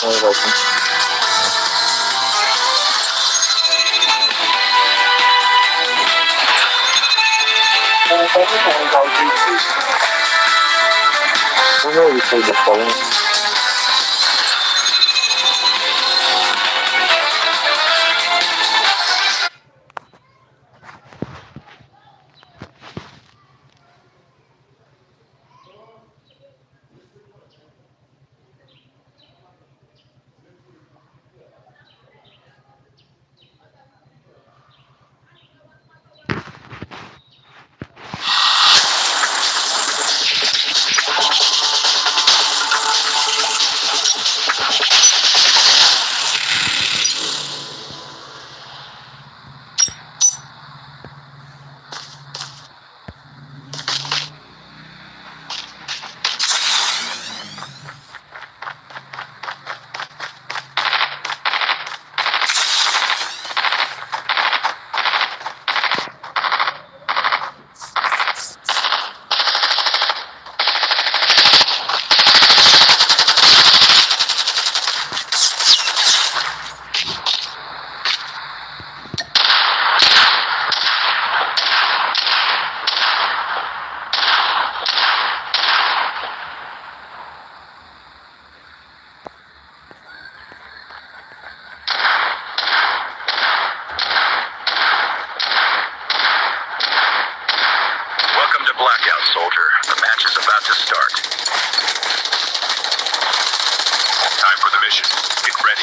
You're welcome. We know you played this problem. Blackout, soldier. The match is about to start. Time for the mission. Get ready.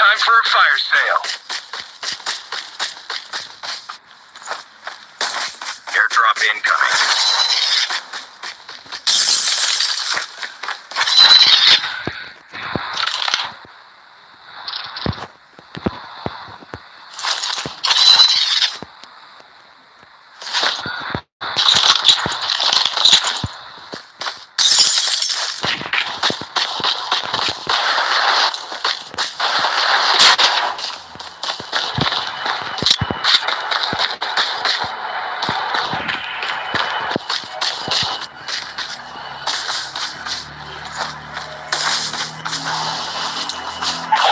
Time for a fire sale. Airdrop incoming.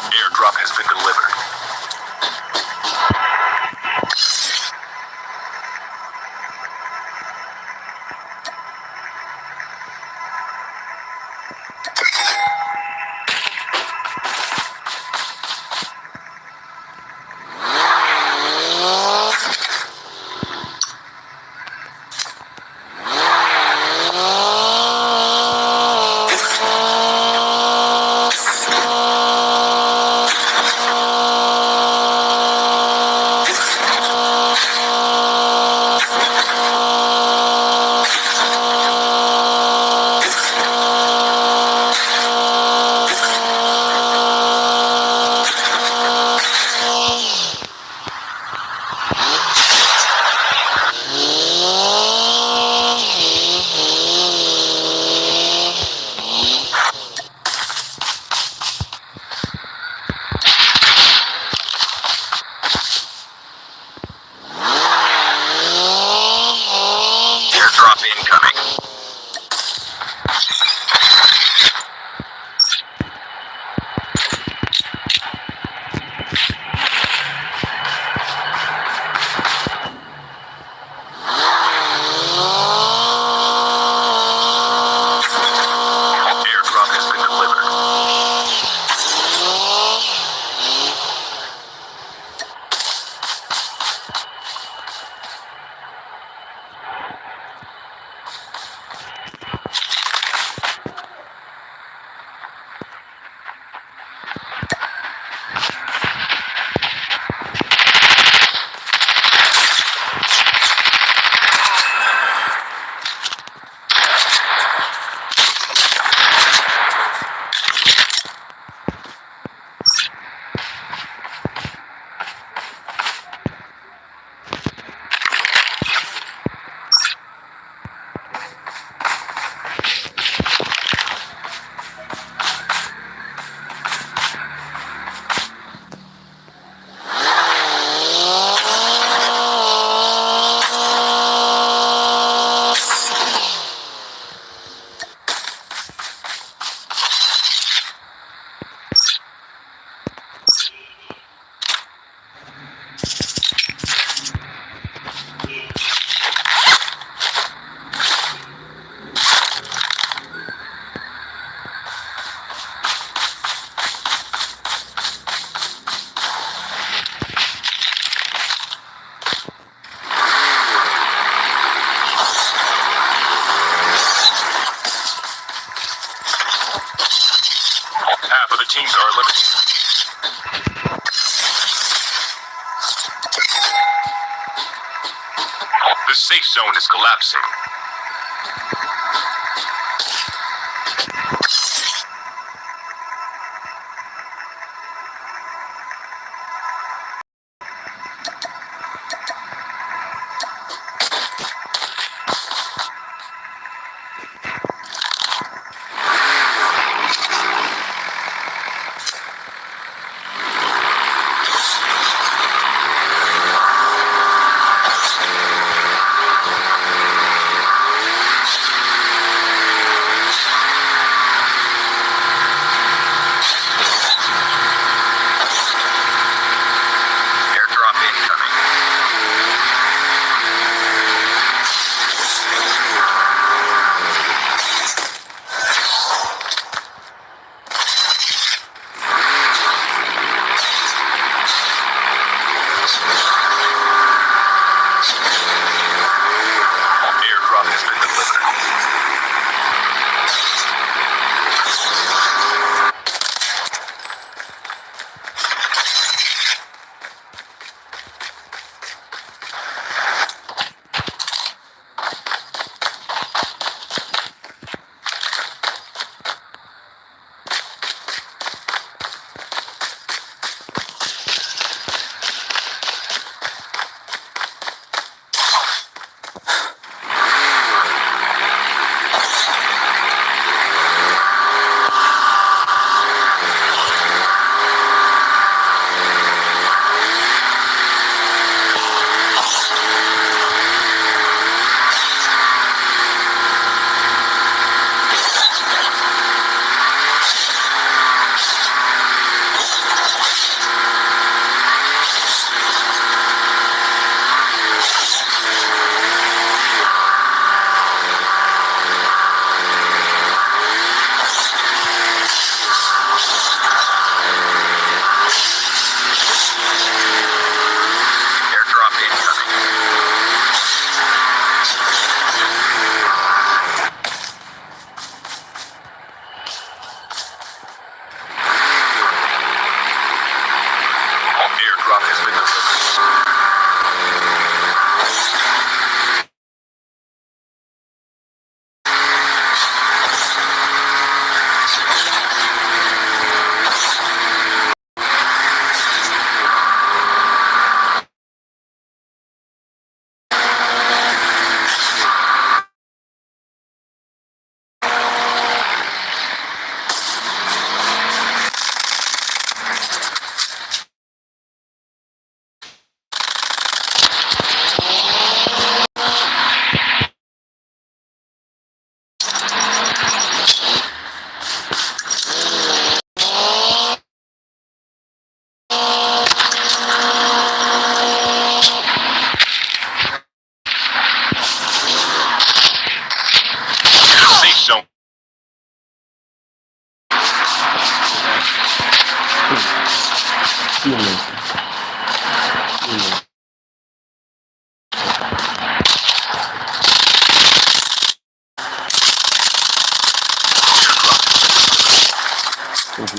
Airdrop has been delivered. Airdrop incoming. Airdrop has been delivered. Half of the teams are eliminated. The safe zone is collapsing.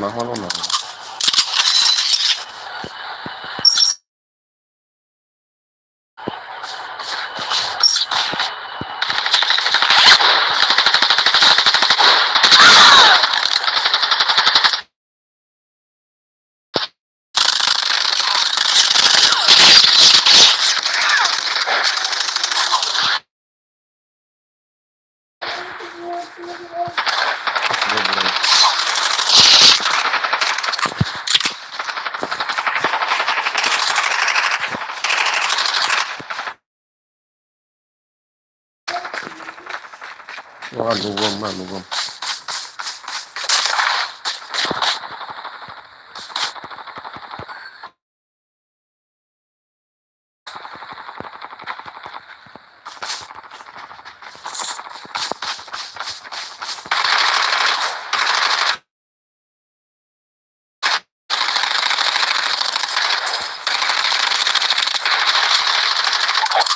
麻花弄哪？啊，录光慢录光。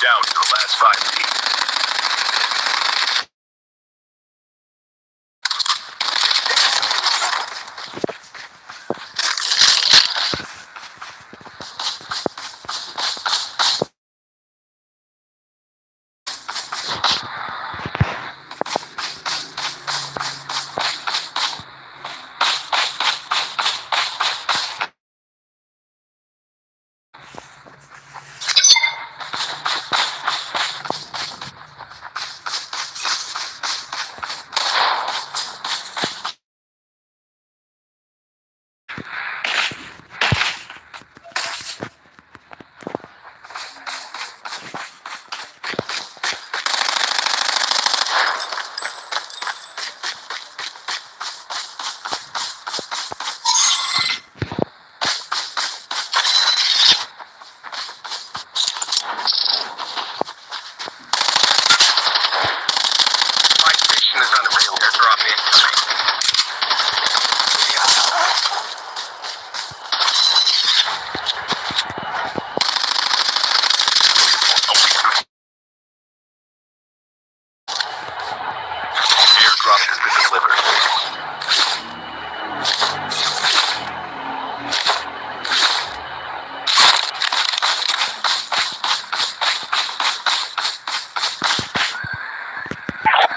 Down to the last 5 teams. Airdrop has been delivered.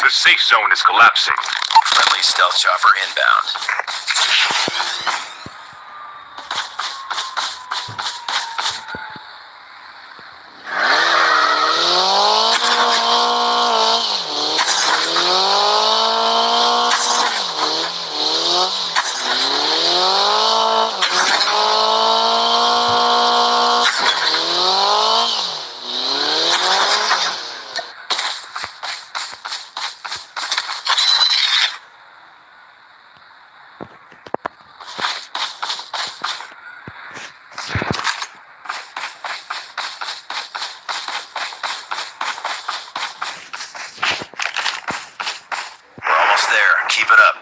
The safe zone is collapsing. Friendly stealth chopper inbound. We're almost there. Keep it up.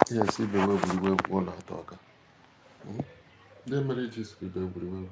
Yes, be where we were one talk. They made just be where we were.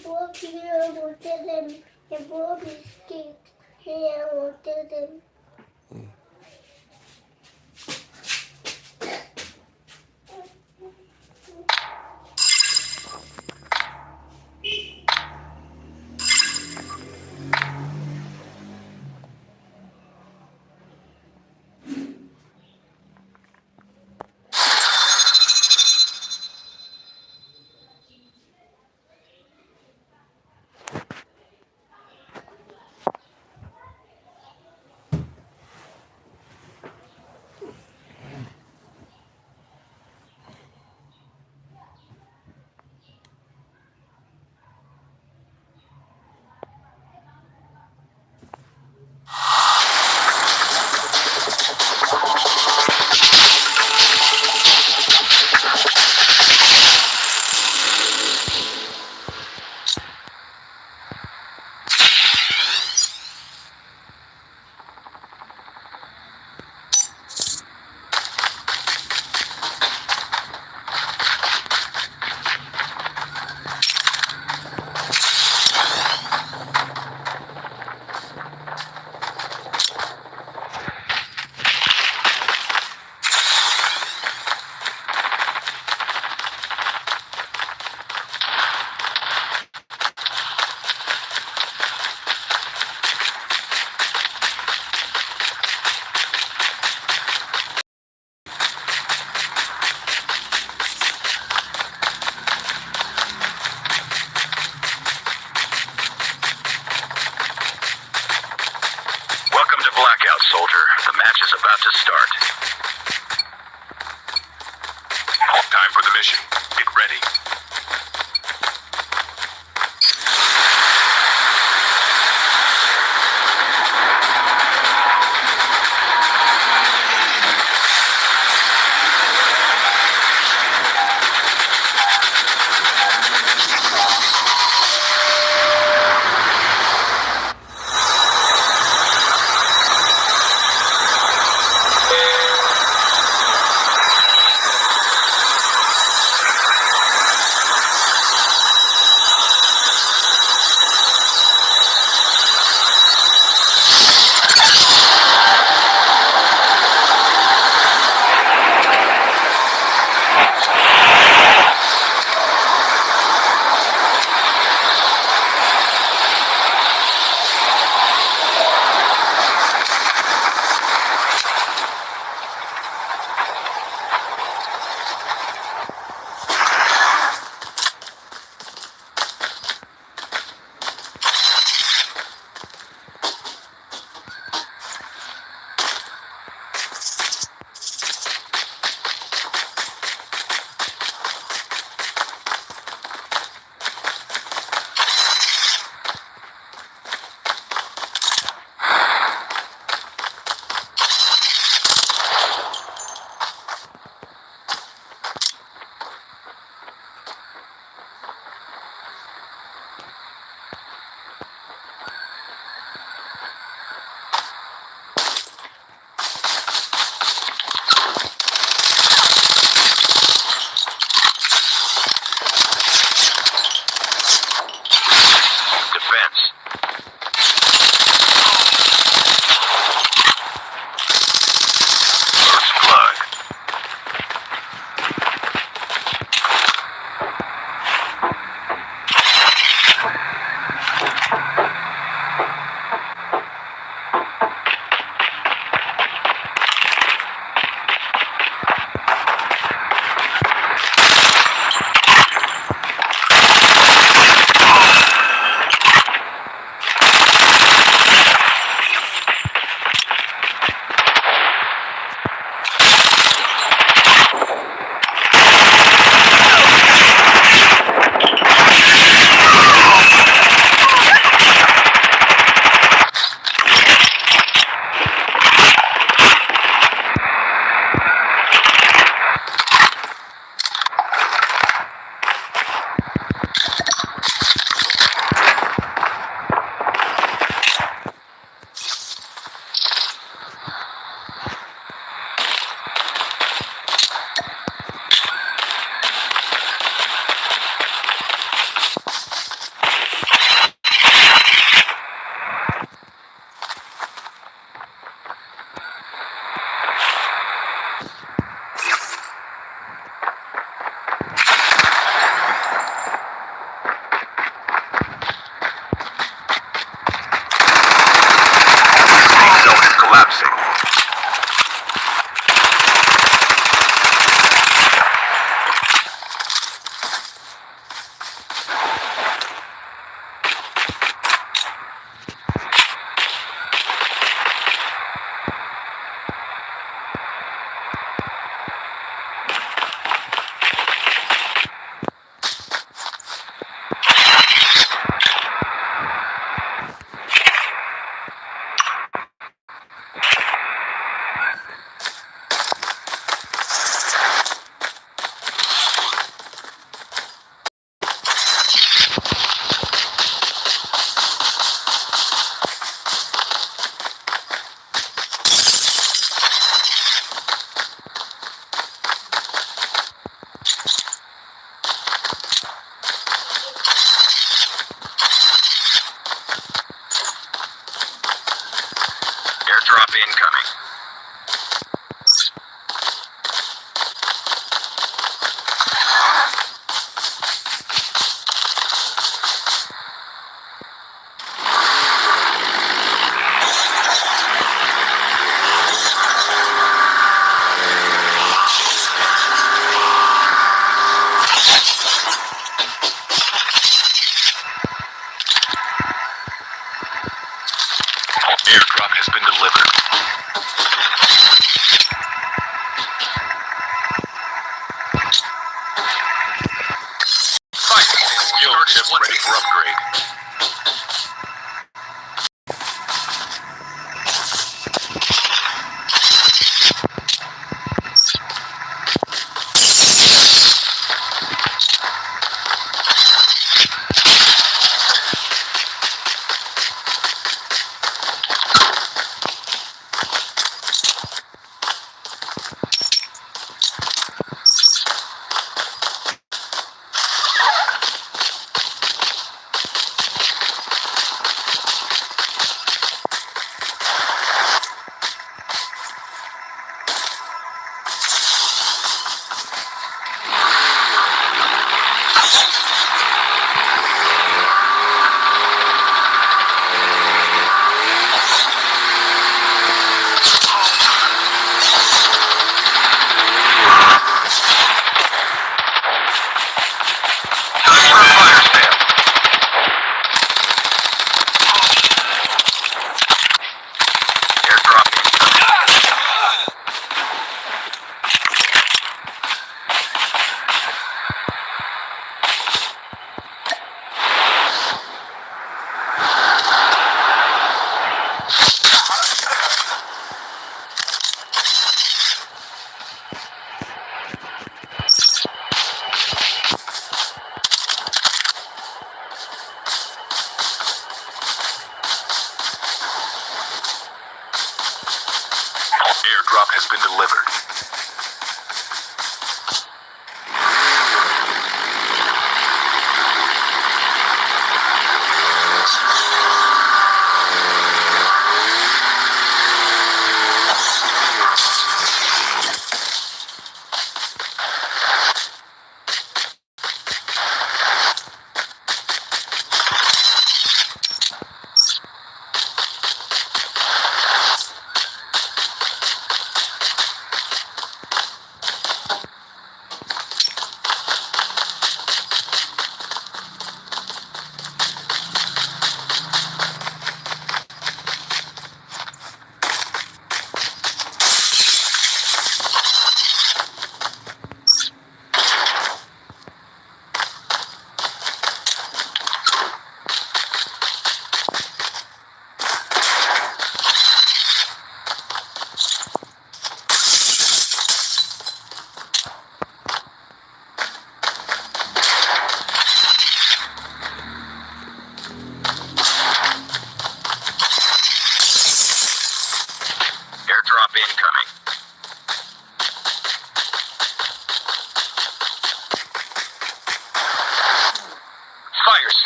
buo here water them. The buo biscuit here water them.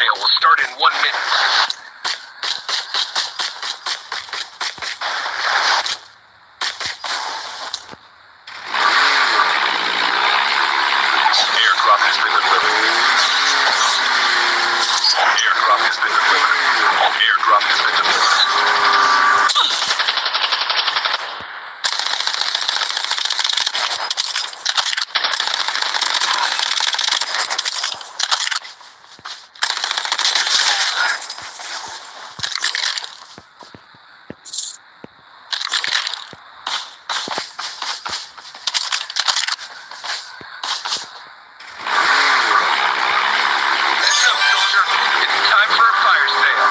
sale will start in 1 minute. Airdrop has been delivered. Airdrop has been delivered. Airdrop has been delivered. Listen up, soldier. It's time for a fire sale.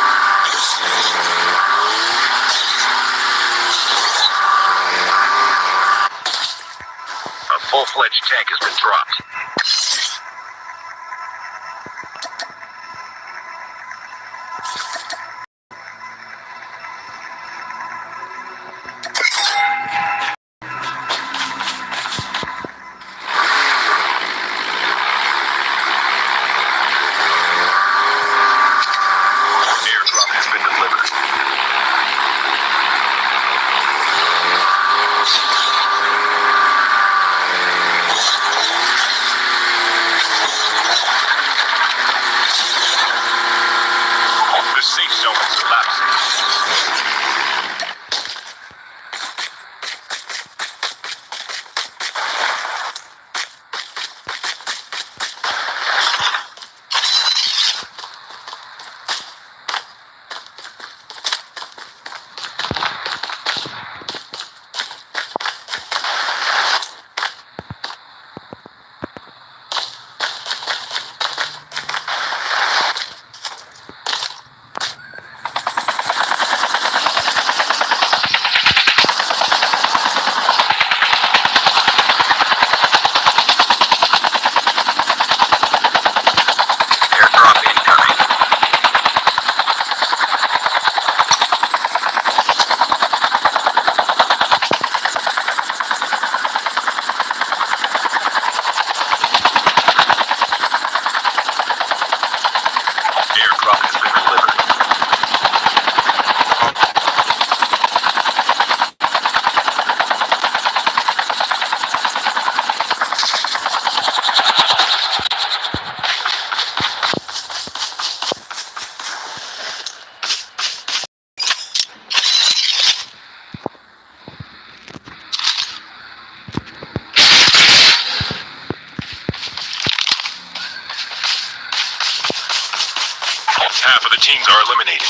A full-fledged tank has been dropped. Airdrop has been delivered. The safe zone is collapsing. Airdrop incoming. Airdrop has been delivered. Half of the teams are eliminated.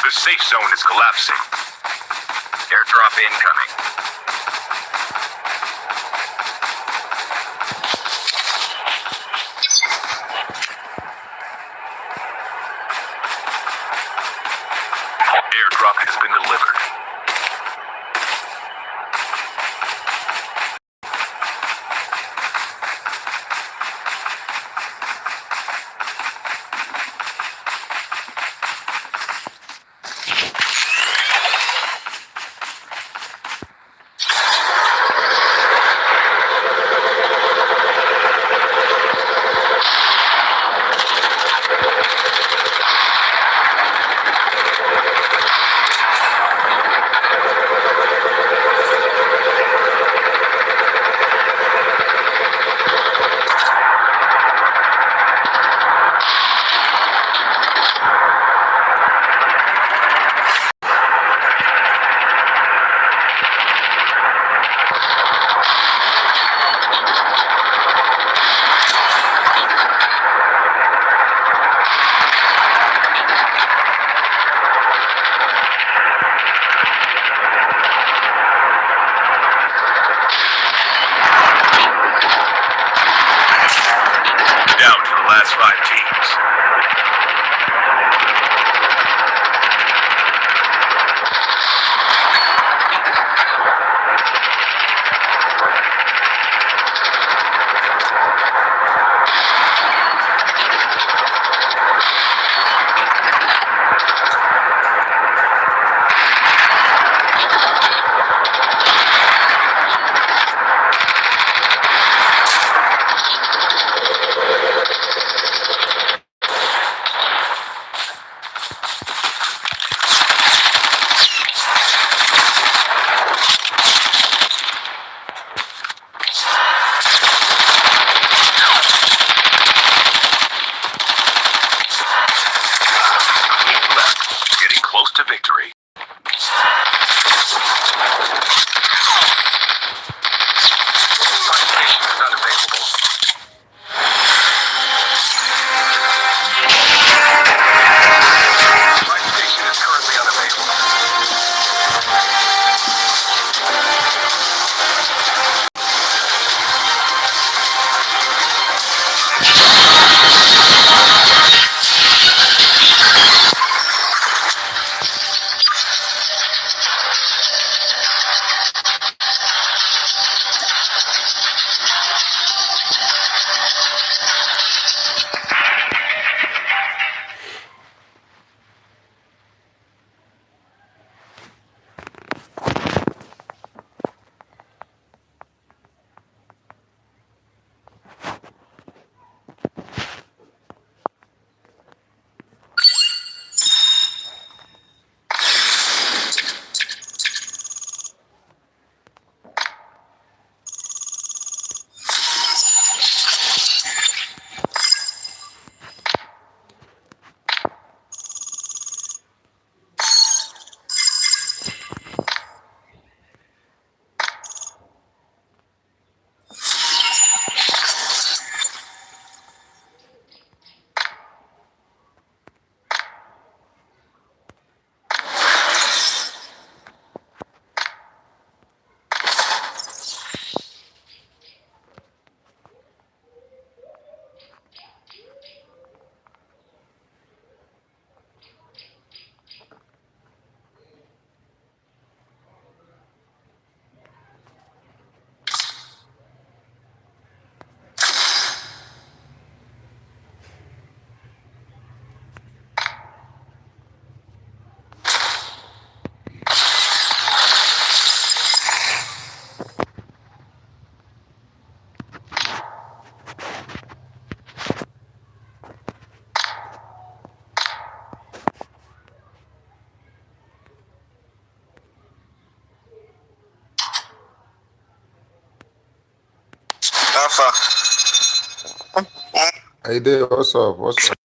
The safe zone is collapsing. Airdrop incoming. Airdrop has been delivered. Down to the last 5 teams. Getting close to victory. My station is unavailable. My station is currently unavailable. Hey, Dave, what's up? What's up?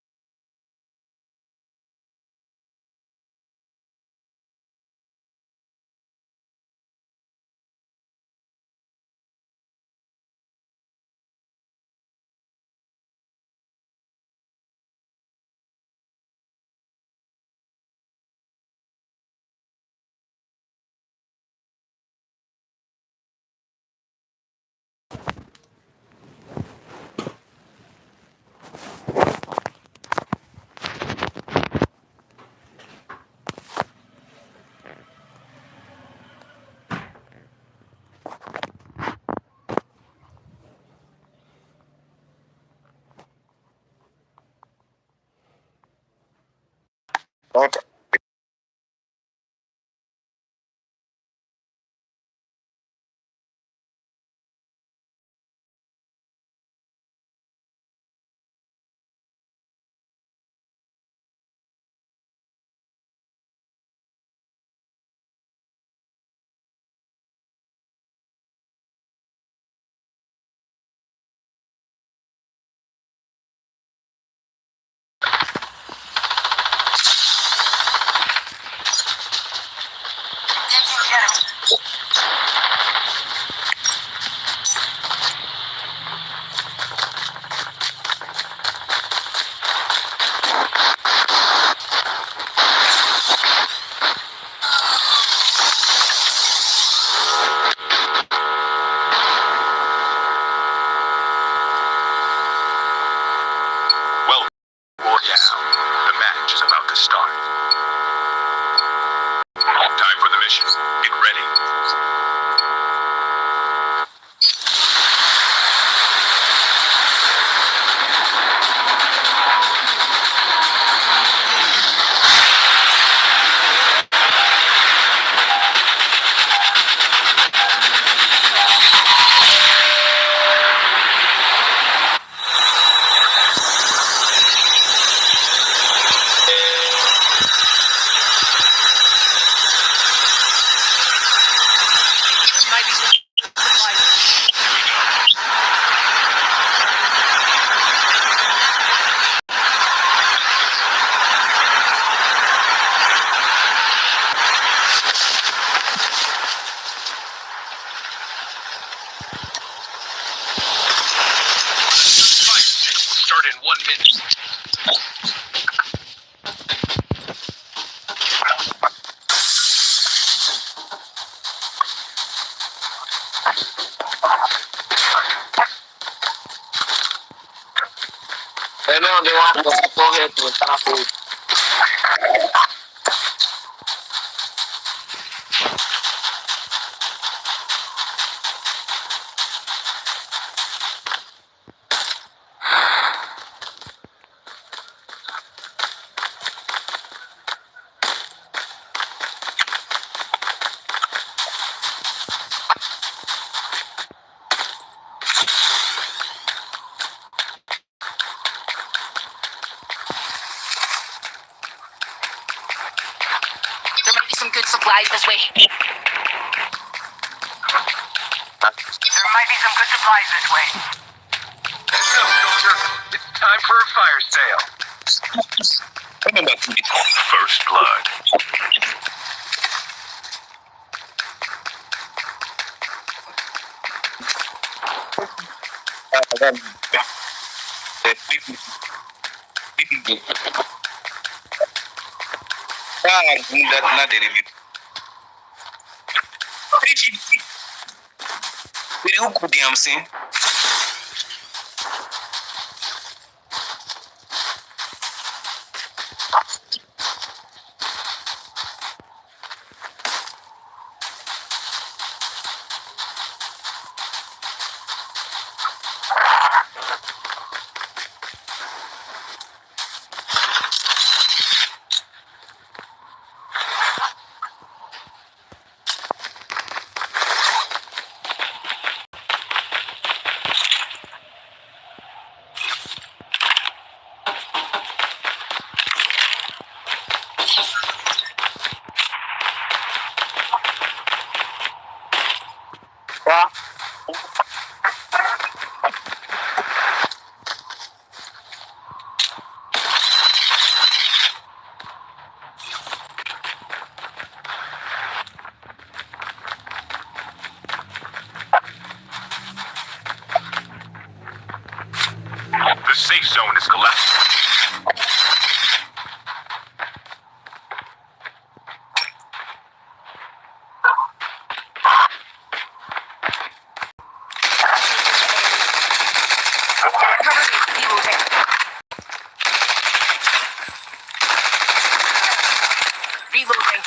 in 1 minute. Hey, man, they want to go ahead to the top of There might be some good supplies this way. There might be some good supplies this way. Heads up, soldier. It's time for a fire sale. First blood. The safe zone is collapsing. Reloading. Reloading.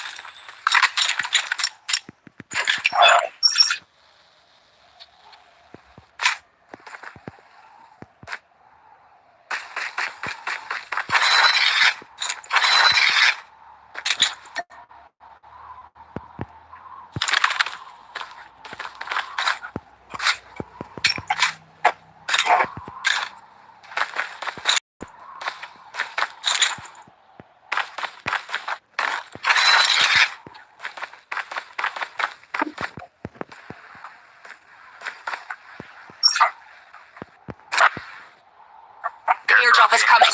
Airdrop is coming.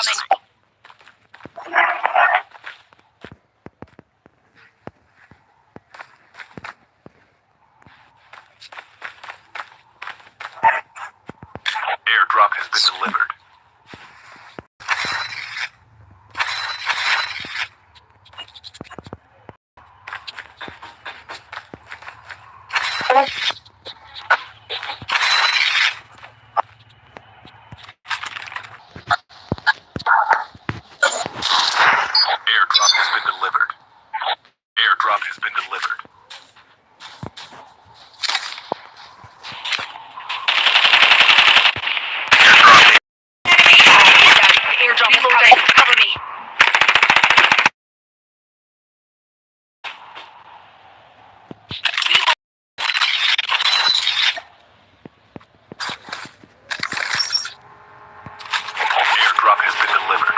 coming. Airdrop has been delivered. Airdrop has been delivered. Airdrop has been delivered. The airdrop is coming. Cover me. Airdrop has been delivered.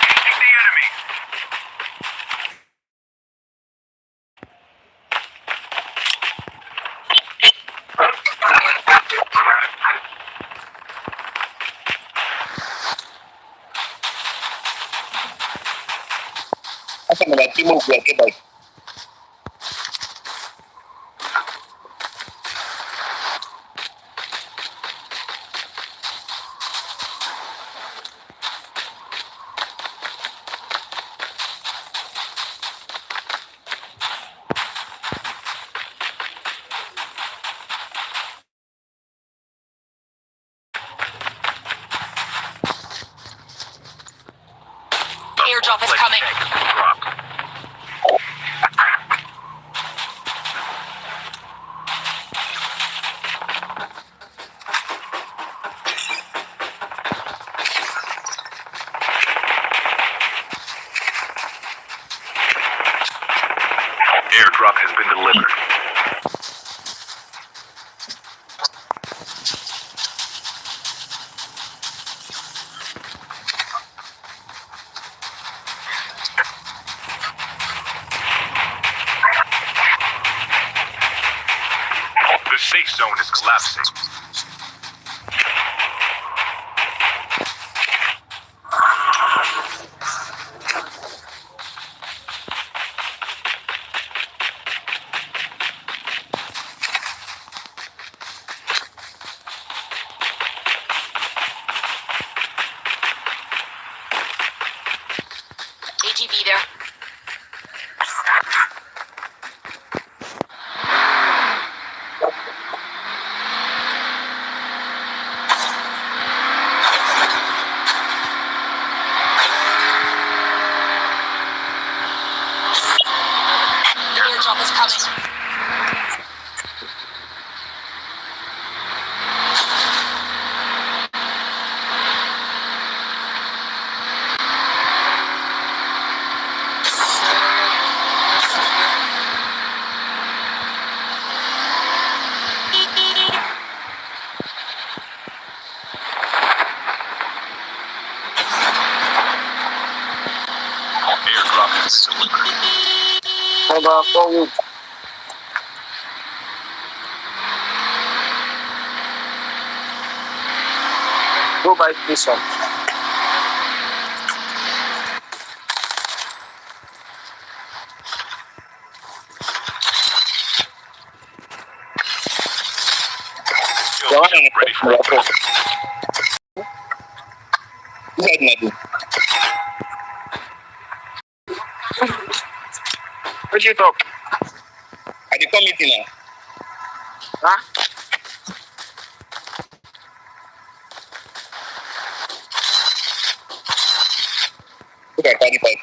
Engaging the enemy. Asan na ba? Timog ya, kibay. The airdrop is coming. Dropped. Airdrop has been delivered. The safe zone is collapsing. ATV there. The airdrop is coming. Airdrop has been delivered. Mga kong go by prison. Gawa na Ready for ako. deployment. Side na din. What you talk? At the committee na. Ha? Okay, 45.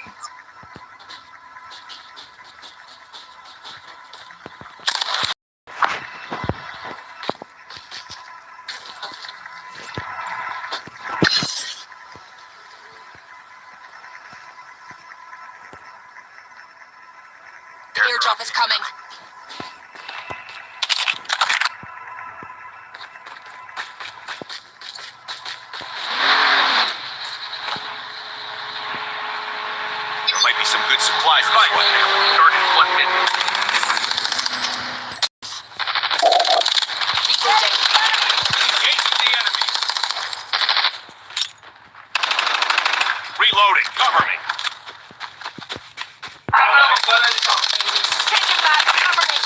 Airdrop is coming. be some good supplies this way. Started in 1 minute. Engaging the enemy. Reloading. Cover me. Changing back. Cover me.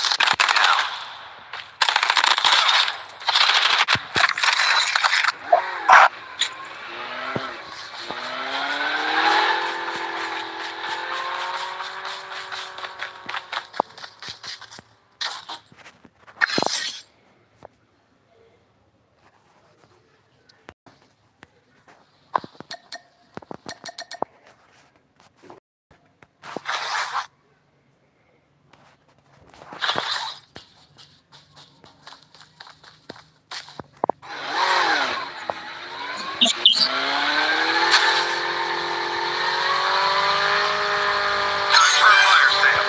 Time for a fire sale.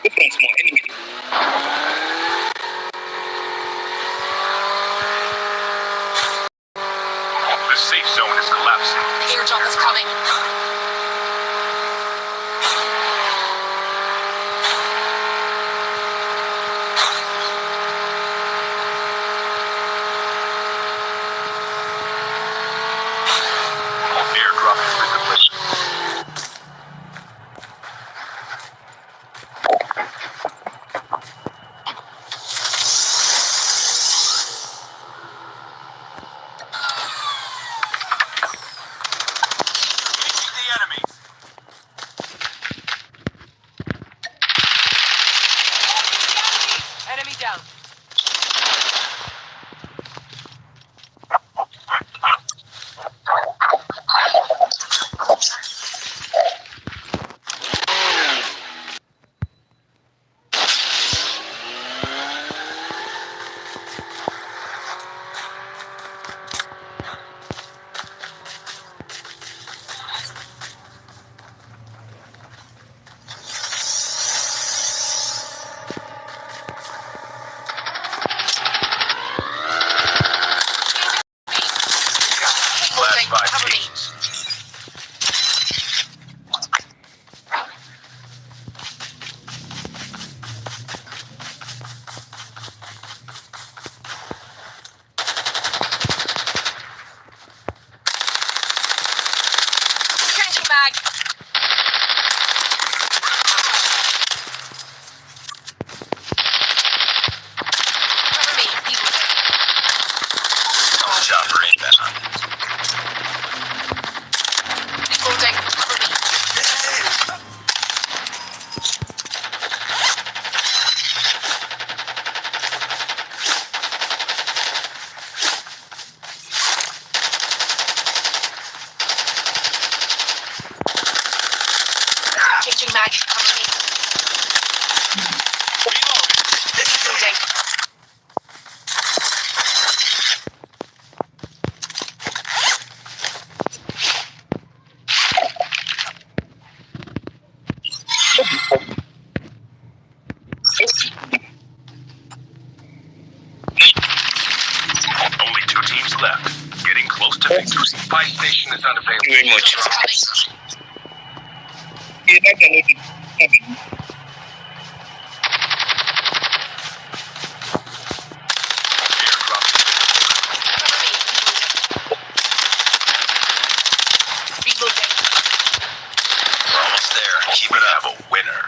Different more enemy. The safe zone is collapsing. The airdrop is coming. Airdrop has been delivered. Engaging the enemies. Enemy down. Last 5 Cover me. teams. Changing mag. Cover me. Reloading. Chopper inbound. Reloading. Cover me. Changing mag. Cover me. Reloading. Only 2 teams left. Getting close to victory. Buy station is unavailable. Thank you very much. Yeah, that can be. Airdrop has been delivered. Reloading. We're almost there. Keep it up. A winner.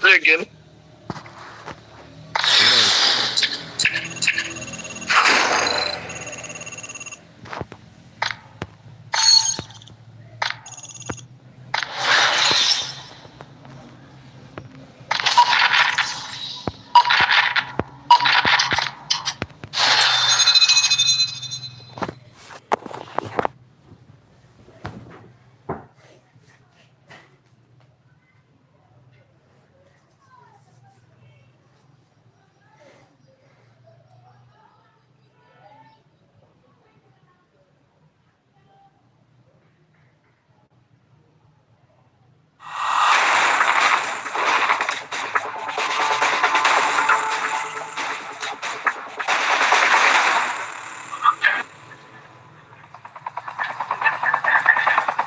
Play again.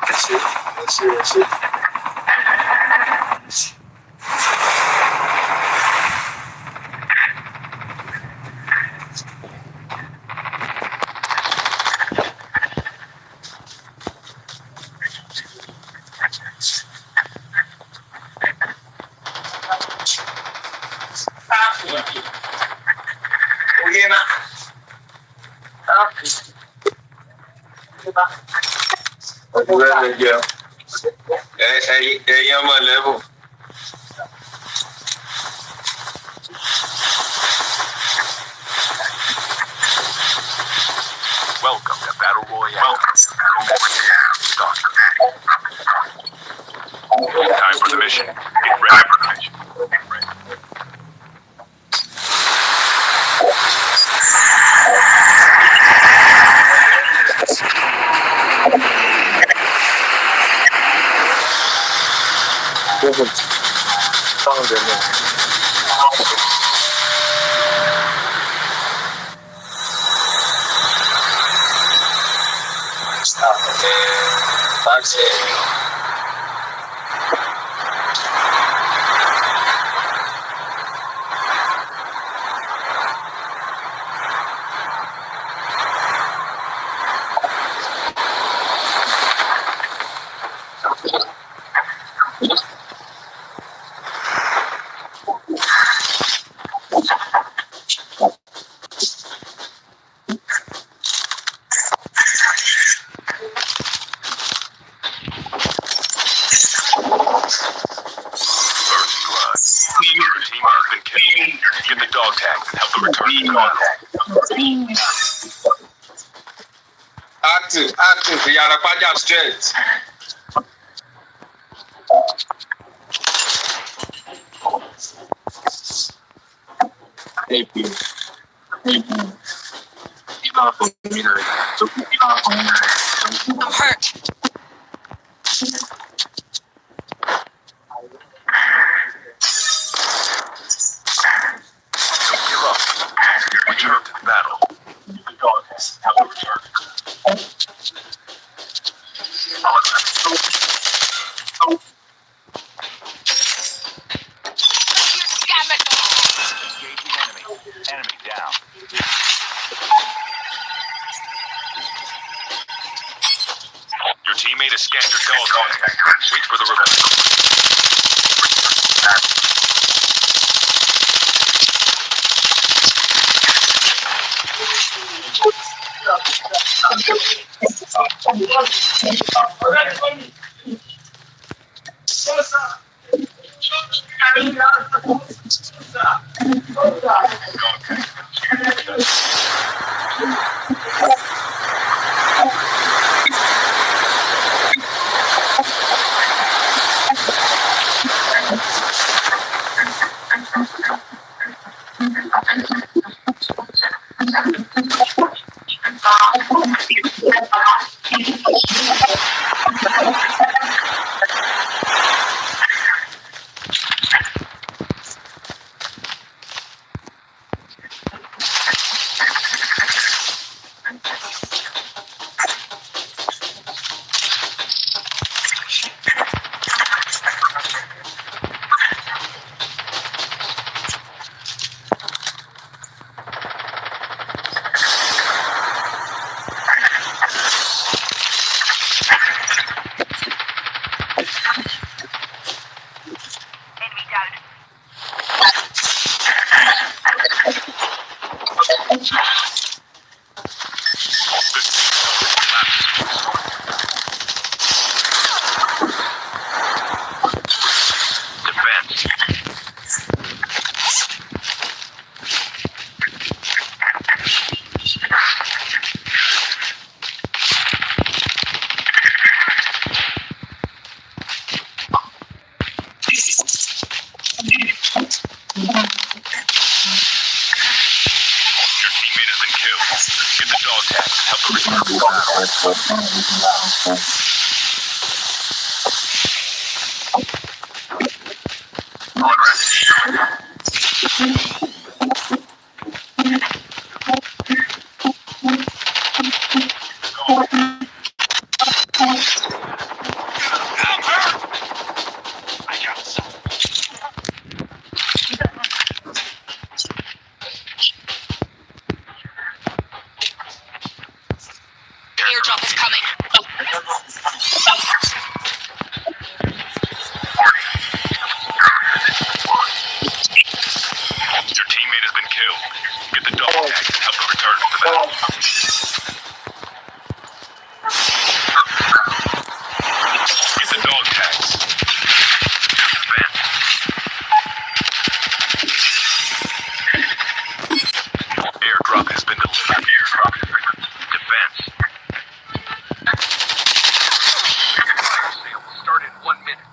Let's see. Ẹ̀yin ọmọ level. Welcome to Battle Royale. Time for the mission. Get ready. Found him. That's it. Get the dog tags and help them return to the battle. Active. Yarapaja straight. I'm hurt. Return to the battle. Enemy down. Your teammate has scanned your dog tag. Wait for the reveal. Defense. Your teammate has been killed. Get the dog tag and help them return to the battle. Airdrop is coming. Your teammate has been killed. Get the dog tag and help them return to the battle. Get the dog tags. Defense. Airdrop has been delivered. Defense. Fire sale will start in 1 minute.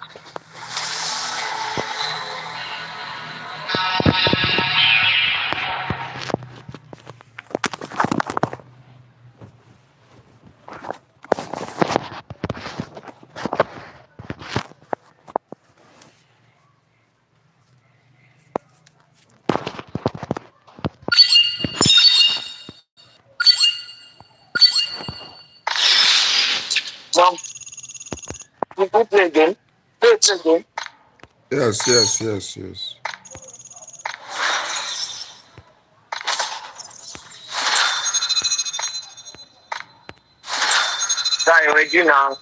Mom, you play again. Play it again. Yes, yes, yes, yes. Sorry, where'd you now?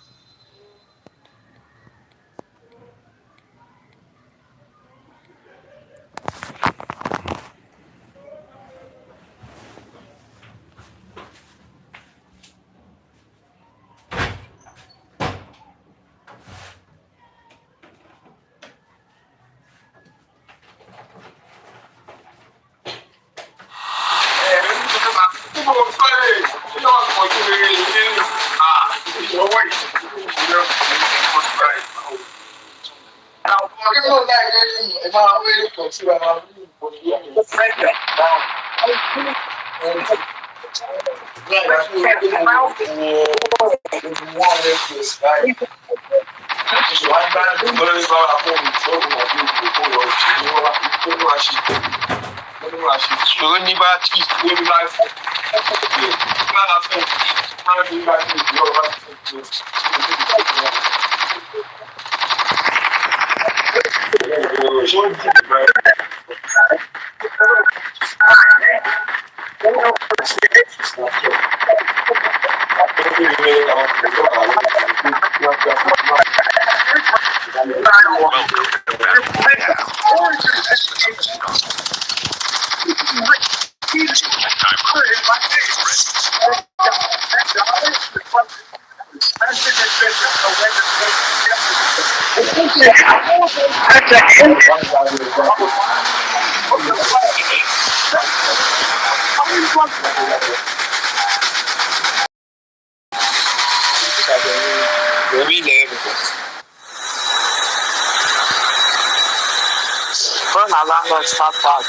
Start fast.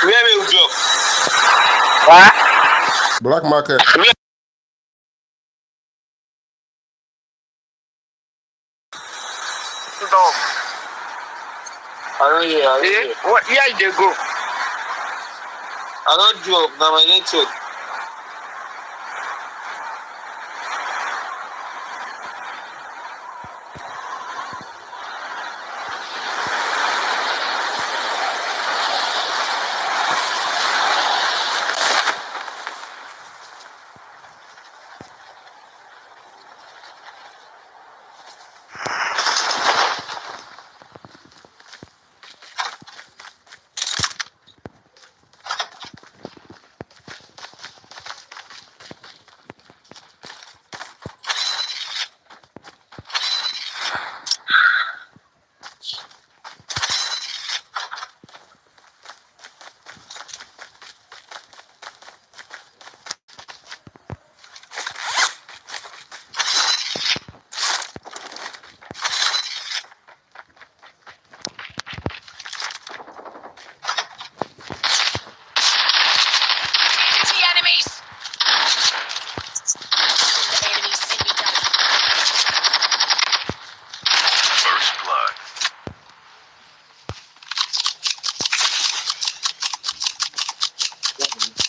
Where will you drop? What? Black market. Dog. I don't hear. What? Where they go? I don't drop. Now my network.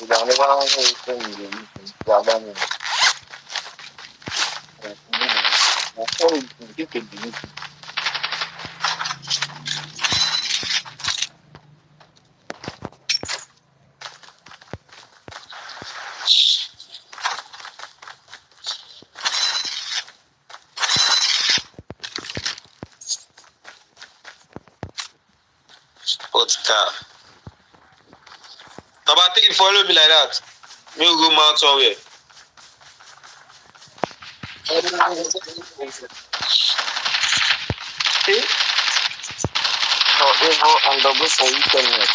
ìlànà bá wọn ní ìfẹ́ ìròyìn ìjàmbá mi. Mo fọ́ ìdí kejì ní. Podcast. Number 3, follow me like that. New room out somewhere. See? No, Evo and double for weekend.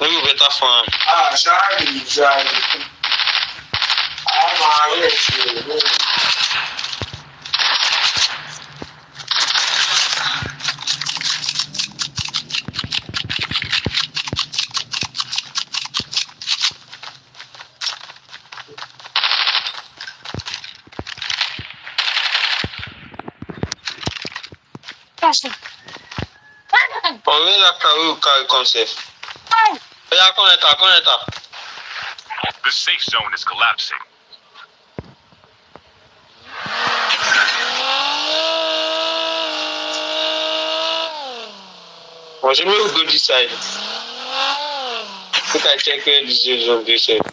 Maybe better fun. Sorry, sorry. Ọ̀rẹ́ látàrí òkà ìkànsẹ̀. Ẹ̀yà kọ́nẹ̀tà. The safe zone is collapsing. Wọ́n ṣe mẹ́rin go this side. Make I check where the safe zone dey sef.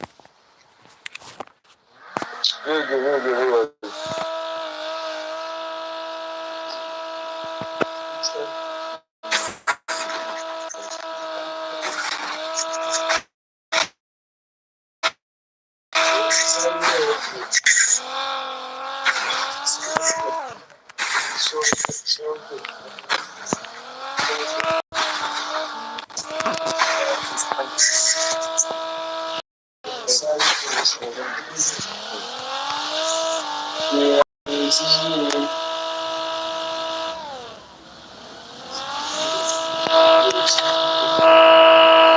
Wait.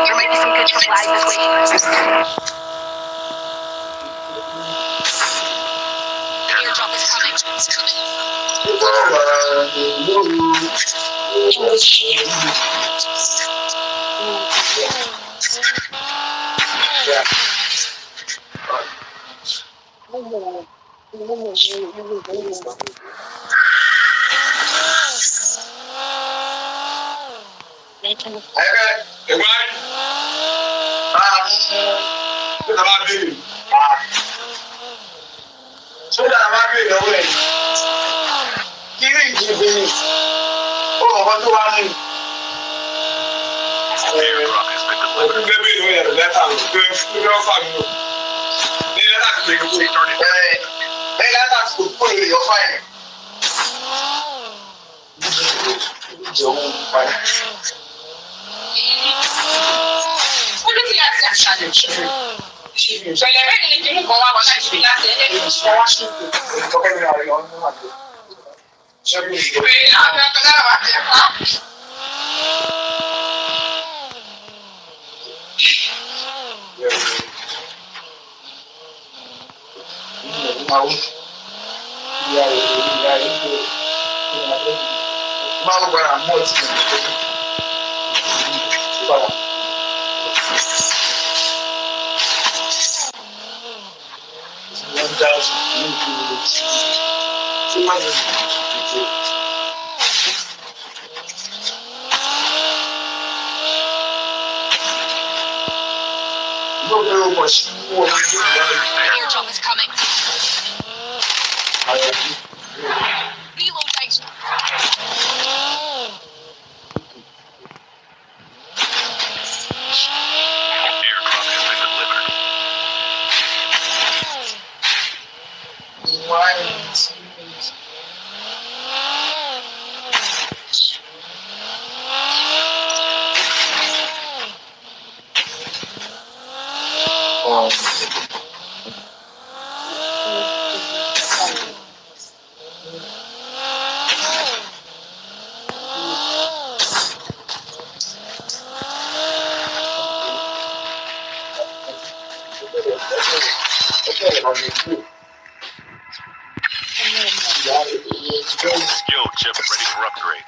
There might be some good supplies this way. Airdrop is coming. Airdrop has been delivered. Airdrop is coming. Reloading. Airdrop has been delivered. Skill chip ready for upgrade.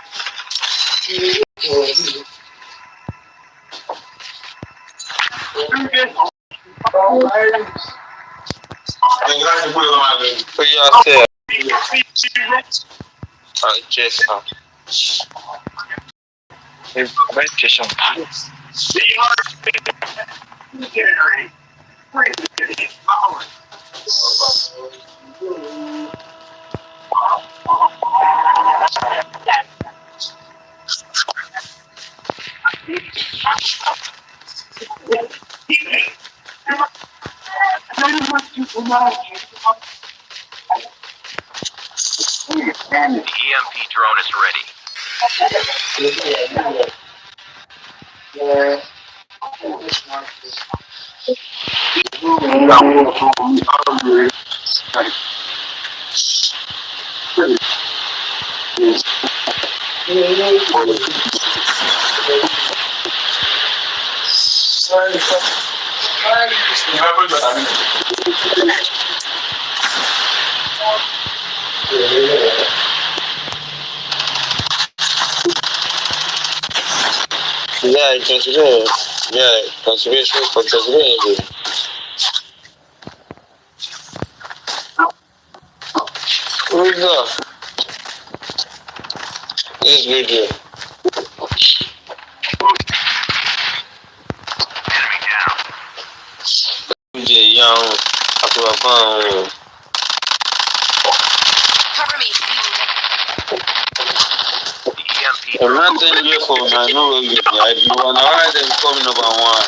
The EMP drone is ready. Yeah, consider. Yeah, consideration for consideration. Who is that? This video. Enemy down. Video young. After a bomb. Cover me. The EMP I'm drone not saying your phone. I know where you are. I do want to hide them coming up on one.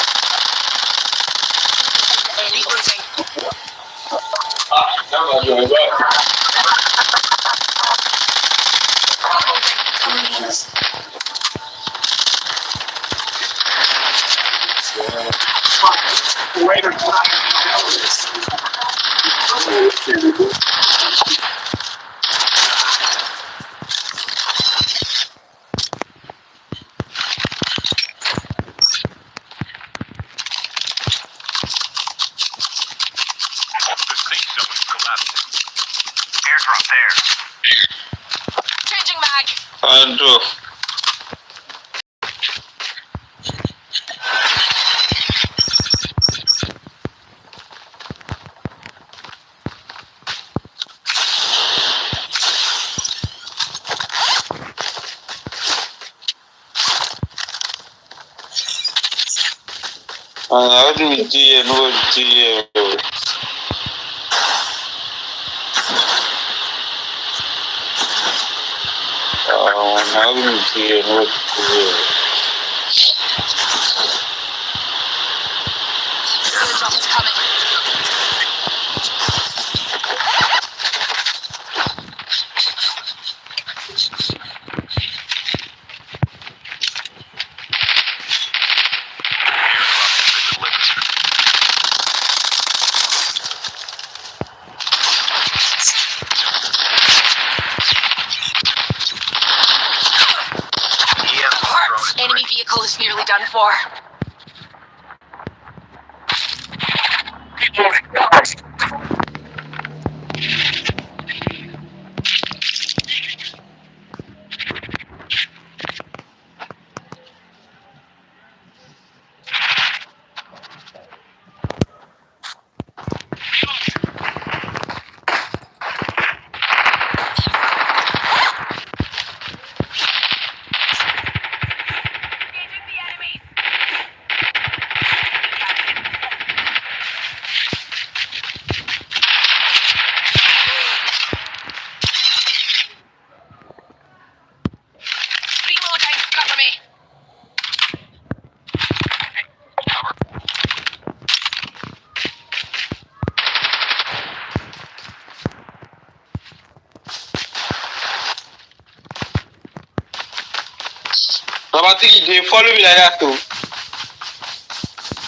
The safe zone is collapsing. Airdrop there. Changing mag. And how do we do it? No, how do we do it? No, Airdrop is coming. Enemy vehicle is nearly done for. Reloading. Cover me. Number three, they follow me like that too.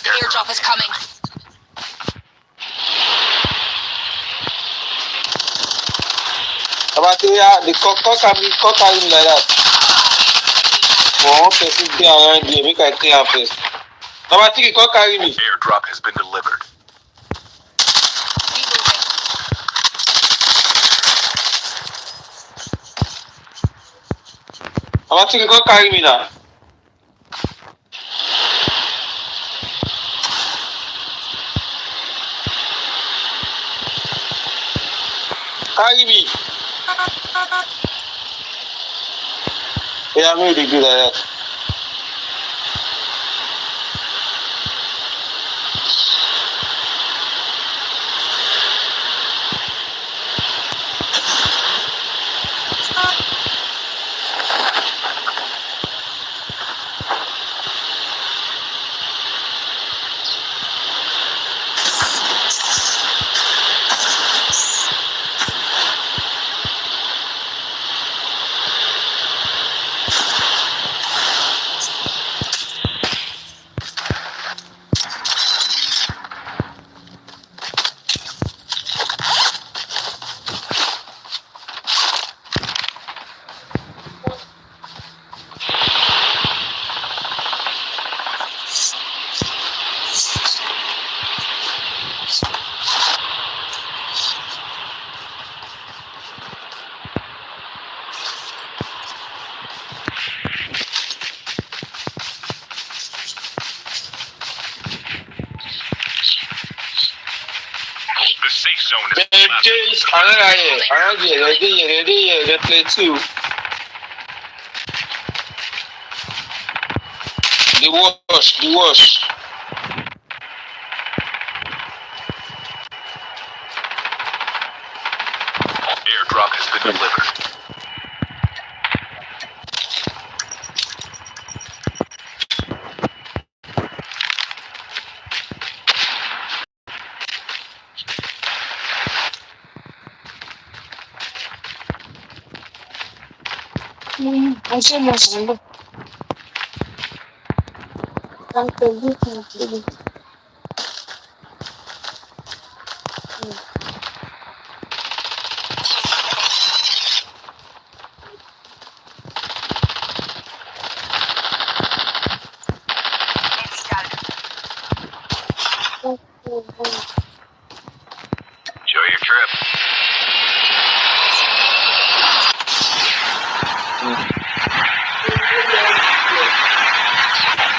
Airdrop is coming. Number three, the cock carry me like that. For one person stay around here, make I clear first. Number three, cock carry me. Airdrop has been delivered. Reloading. Àwọn tí kò kárí mi náà. Carry me. Yeah, I'm really good at that. The safe zone is Babe, James, another year, they play too. The wash. airdrop has been delivered. Enjoy your trip.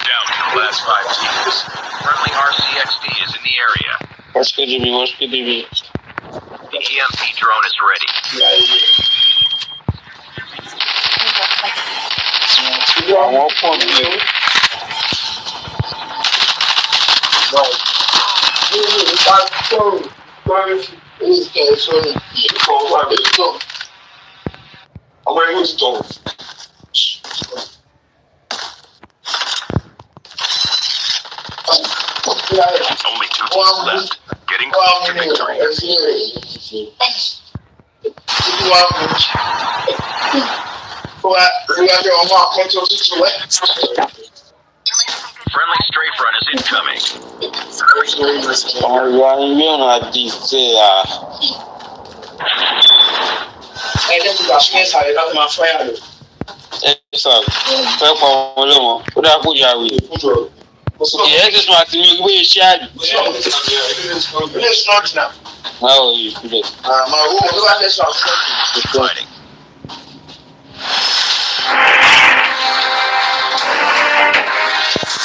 Down to the last 5 teams. Friendly RCXD is in the area. What's KDB? The EMP drone is ready. Àwọn pọ̀ ní o. Only 2 teams left. Getting close to victory. Friendly strafe run is incoming. Ọ̀rọ̀ ayé ọ̀nà àdìsẹ́ à. Ẹ sà fẹ́ pa ọmọ lọ́wọ́ ó dáa kó yà wèrè. Ìyẹn ti sùn àti ìwé iṣẹ́ àdì. Báwo yìí sílẹ̀? Fighting.